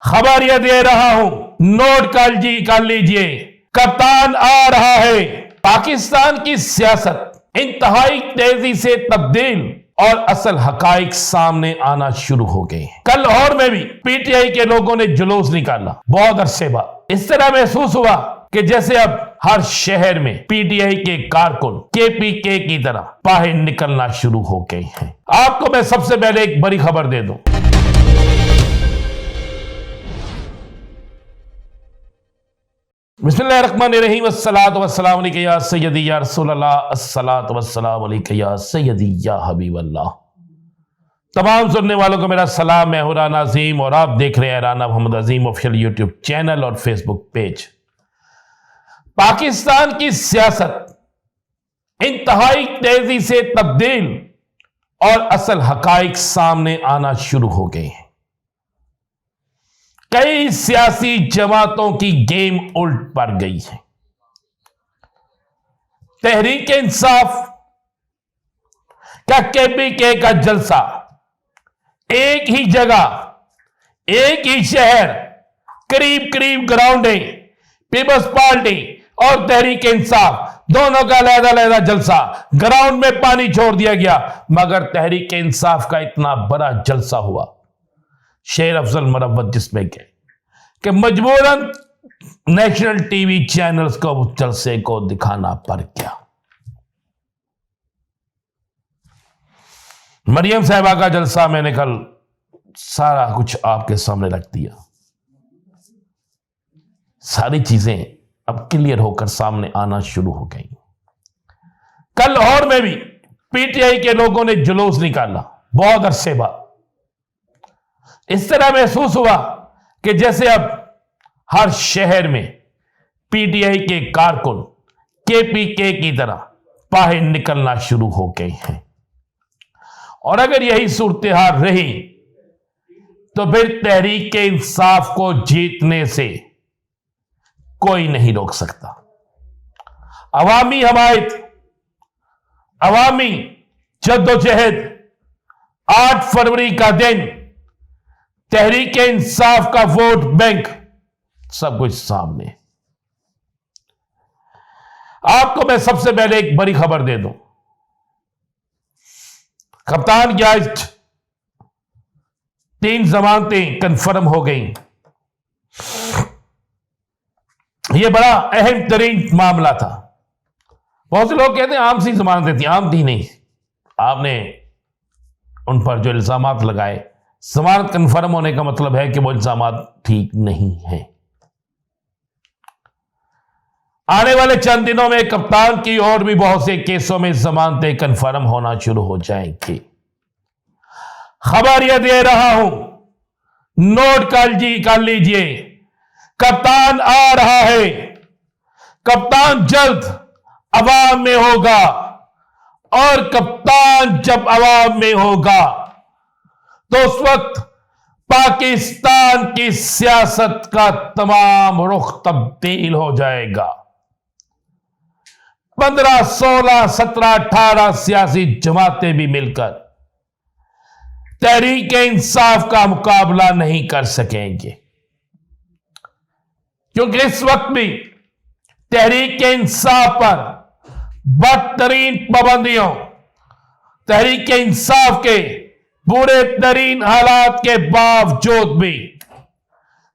खबर यह दे रहा हूं, नोट कर लीजिए। कप्तान आ रहा है। पाकिस्तान की सियासत इंतहाई तेजी से तब्दील और असल हकाइक सामने आना शुरू हो गए। कल लाहौर में भी पीटीआई के लोगों ने जुलूस निकाला। बहुत अरसे बाद इस तरह महसूस हुआ कि जैसे अब हर शहर में पीटीआई के कारकुन केपीके की तरह बाहर निकलना शुरू हो गए हैं। आपको मैं सबसे पहले एक बड़ी खबर दे दूं। बिस्मिल्लाहिर्रहमानिर्रहीम, अस्सलातु वस्सलामु अलैका या सय्यदी या रसूलल्लाह, अस्सलातु वस्सलामु अलैका या सय्यदी या हबीबल्लाह। तमाम सुनने वालों को मेरा सलाम। मैं हूं राना अजीम और आप देख रहे हैं राना मोहम्मद अजीम ऑफिशियल यूट्यूब चैनल और फेसबुक पेज। पाकिस्तान की सियासत इंतहाई तेजी से तब्दील और असल हकाइक सामने आना शुरू हो गए हैं। कई सियासी जमातों की गेम उल्ट पड़ गई है। तहरीक इंसाफ का केपीके का जलसा एक ही जगह, एक ही शहर, करीब करीब ग्राउंडें, पीपल्स पार्टी और तहरीक इंसाफ दोनों का अलग-अलग जलसा। ग्राउंड में पानी छोड़ दिया गया, मगर तहरीक इंसाफ का इतना बड़ा जलसा हुआ, शेर अफजल मुरव्वत जिसमें गए कि मजबूरन नेशनल टीवी चैनल्स को उस जलसे को दिखाना पड़ गया। मरियम साहिबा का जलसा मैंने कल सारा कुछ आपके सामने रख दिया। सारी चीजें अब क्लियर होकर सामने आना शुरू हो गई। कल लाहौर में भी पीटीआई के लोगों ने जुलूस निकाला। बहुत अरसे बाद इस तरह महसूस हुआ कि जैसे अब हर शहर में पीटीआई के कारकुन केपीके की तरह बाहर निकलना शुरू हो गए हैं। और अगर यही सूरत हाल रही तो फिर तहरीक इंसाफ को जीतने से कोई नहीं रोक सकता। अवामी हमायत, अवामी जद्दोजहद, 8 फरवरी का दिन, तहरीक इंसाफ का वोट बैंक, सब कुछ सामने। आपको मैं सबसे पहले एक बड़ी खबर दे दूं। कप्तान की आज 3 जमानतें कंफर्म हो गई। यह बड़ा अहम तरीन मामला था। बहुत से लोग कहते हैं आम सी जमानतें थी। आम थी नहीं। आपने उन पर जो इल्जामात लगाए, जमानत कंफर्म होने का मतलब है कि वो इल्जामात ठीक नहीं है। आने वाले चंद दिनों में कप्तान की और भी बहुत से केसों में जमानतें कंफर्म होना शुरू हो जाएंगी। खबर यह दे रहा हूं, नोट कर लीजिए। कप्तान आ रहा है। कप्तान जल्द अवाम में होगा और कप्तान जब अवाम में होगा तो उस वक्त पाकिस्तान की सियासत का तमाम रुख तब्दील हो जाएगा। 15, 16, 17, 18 सियासी जमातें भी मिलकर तहरीक इंसाफ का मुकाबला नहीं कर सकेंगे, क्योंकि इस वक्त भी तहरीक इंसाफ पर बदतरीन पाबंदियों, तहरीक इंसाफ के बुरे तरीन हालात के बावजूद भी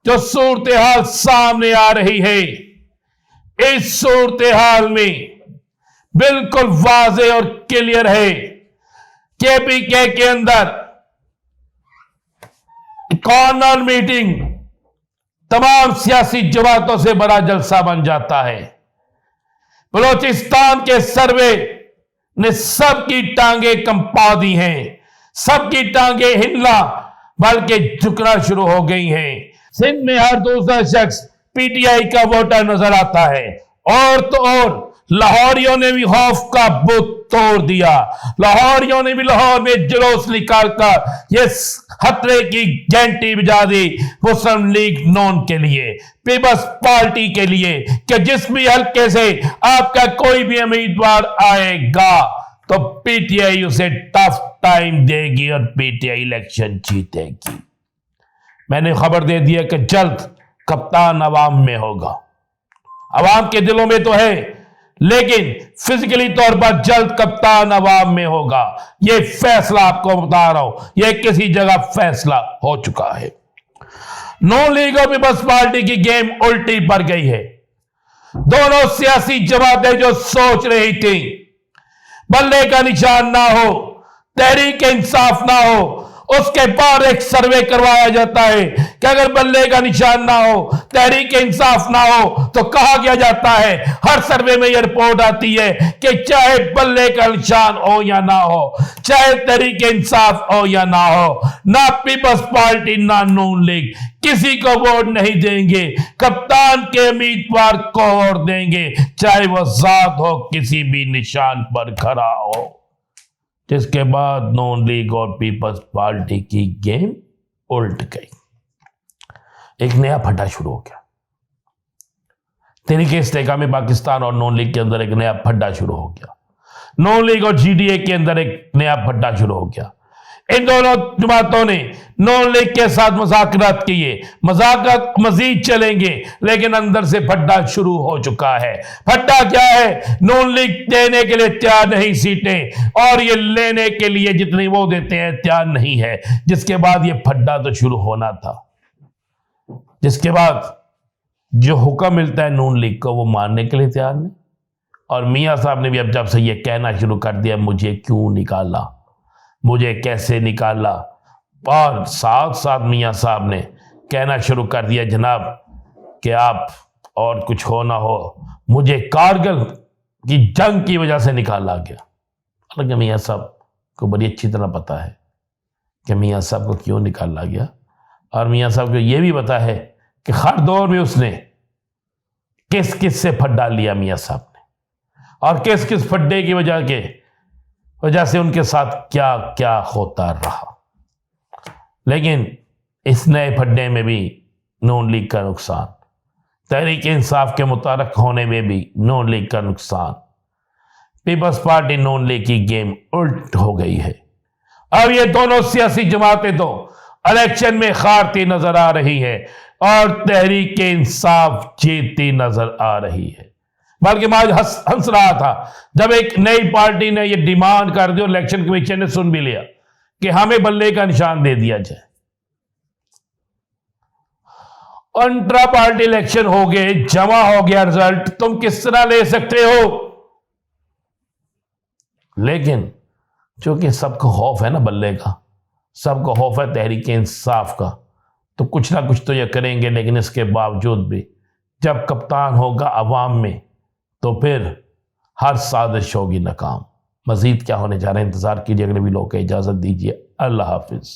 जो सूरत हाल सामने आ रही है, इस सूरत हाल में बिल्कुल वाज़े और क्लियर है केपीके के अंदर कॉर्नर मीटिंग तमाम सियासी जमातों से बड़ा जलसा बन जाता है। बलोचिस्तान के सर्वे ने सबकी टांगे कंपा दी हैं, सबकी टांगे हिलना बल्कि झुकना शुरू हो गई हैं। सिंध में हर दूसरा शख्स पीटीआई का वोटर नजर आता है। और तो और लाहौरियों ने भी खौफ का बुत तोड़ दिया। लाहौरियों ने भी लाहौर में जुलूस निकालकर ये खतरे की घंटी बजा दी मुस्लिम लीग नून के लिए, पीपल्स पार्टी के लिए, कि जिस भी हल्के से आपका कोई भी उम्मीदवार आएगा तो पीटीआई उसे टफ टाइम देगी और पीटीआई इलेक्शन जीतेगी। मैंने खबर दे दी है कि जल्द कप्तान अवाम में होगा। अवाम के दिलों में तो है, लेकिन फिजिकली तौर पर जल्द कप्तान अवाम में होगा। यह फैसला आपको बता रहा हूं, यह किसी जगह फैसला हो चुका है। नून लीग और पीपल्स पार्टी की गेम उल्टी पड़ गई है। दोनों सियासी जमातें जो सोच रही थी बल्ले का निशान ना हो, तहरीक इंसाफ ना हो, उसके बाद एक सर्वे करवाया जाता है कि अगर बल्ले का निशान ना हो, तहरीक इंसाफ ना हो, तो कहा गया जाता है, हर सर्वे में यह रिपोर्ट आती है कि चाहे बल्ले का निशान हो या ना हो, चाहे तहरीक इंसाफ हो या ना हो, ना पीपल्स पार्टी ना नून लीग किसी को वोट नहीं देंगे, कप्तान के उम्मीदवार को वोट देंगे, चाहे वह जात हो किसी भी निशान पर खड़ा हो। जिसके बाद नून लीग और पीपल्स पार्टी की गेम उल्ट गई। एक नया फड्डा शुरू हो गया। तहरीक इस्तेकाम पाकिस्तान और नून लीग के अंदर एक नया फड्डा शुरू हो गया। नून लीग और जीडीए के अंदर एक नया फड्डा शुरू हो गया। इन दोनों जमातों ने नून लीग के साथ मुज़ाकरात किए, मुज़ाकरात मजीद चलेंगे, लेकिन अंदर से फड्डा शुरू हो चुका है। फड्डा क्या है? नून लीग देने के लिए तैयार नहीं सीटें, और ये लेने के लिए जितनी वो देते हैं तैयार नहीं है। जिसके बाद ये फड्डा तो शुरू होना था। जिसके बाद जो हुक्म मिलता है नून लीग को वो मानने के लिए तैयार नहीं। और मियां साहब ने भी अब जब से ये कहना शुरू कर दिया, मुझे क्यों निकाला, मुझे कैसे निकाला, और साथ साथ मियां साहब ने कहना शुरू कर दिया, जनाब कि आप और कुछ हो ना हो, मुझे कारगिल की जंग की वजह से निकाला गया। हालांकि मियां साहब को बड़ी अच्छी तरह पता है कि मियां साहब को क्यों निकाला गया, और मियां साहब को यह भी पता है कि हर दौर में उसने किस किस से फड्डा लिया मियां साहब ने, और किस किस फड्डे की वजह से उनके साथ क्या क्या होता रहा। लेकिन इस नए फड्डे में भी नून लीग का नुकसान, तहरीक इंसाफ के मुतारक होने में भी नून लीग का नुकसान। पीपल्स पार्टी नून लीग की गेम उल्ट हो गई है। अब ये दोनों सियासी जमातें तो इलेक्शन में हारती नजर आ रही है, और तहरीक इंसाफ जीतती नजर आ रही है। बल्कि मैं आज हंस रहा था जब एक नई पार्टी ने यह डिमांड कर दी, और इलेक्शन कमीशन ने सुन भी लिया कि हमें बल्ले का निशान दे दिया जाए। इंट्रा पार्टी इलेक्शन हो गए, जमा हो गया रिजल्ट, तुम किस तरह ले सकते हो? लेकिन चूंकि सबको खौफ है ना बल्ले का, सबको खौफ है तहरीक इंसाफ का, तो कुछ ना कुछ तो ये करेंगे। लेकिन इसके बावजूद भी जब कप्तान होगा अवाम में, तो फिर हर साजिश होगी नाकाम। मजीद क्या होने जा रहा है इंतजार कीजिए। अगले वीडियो को इजाजत दीजिए। अल्लाह हाफिज।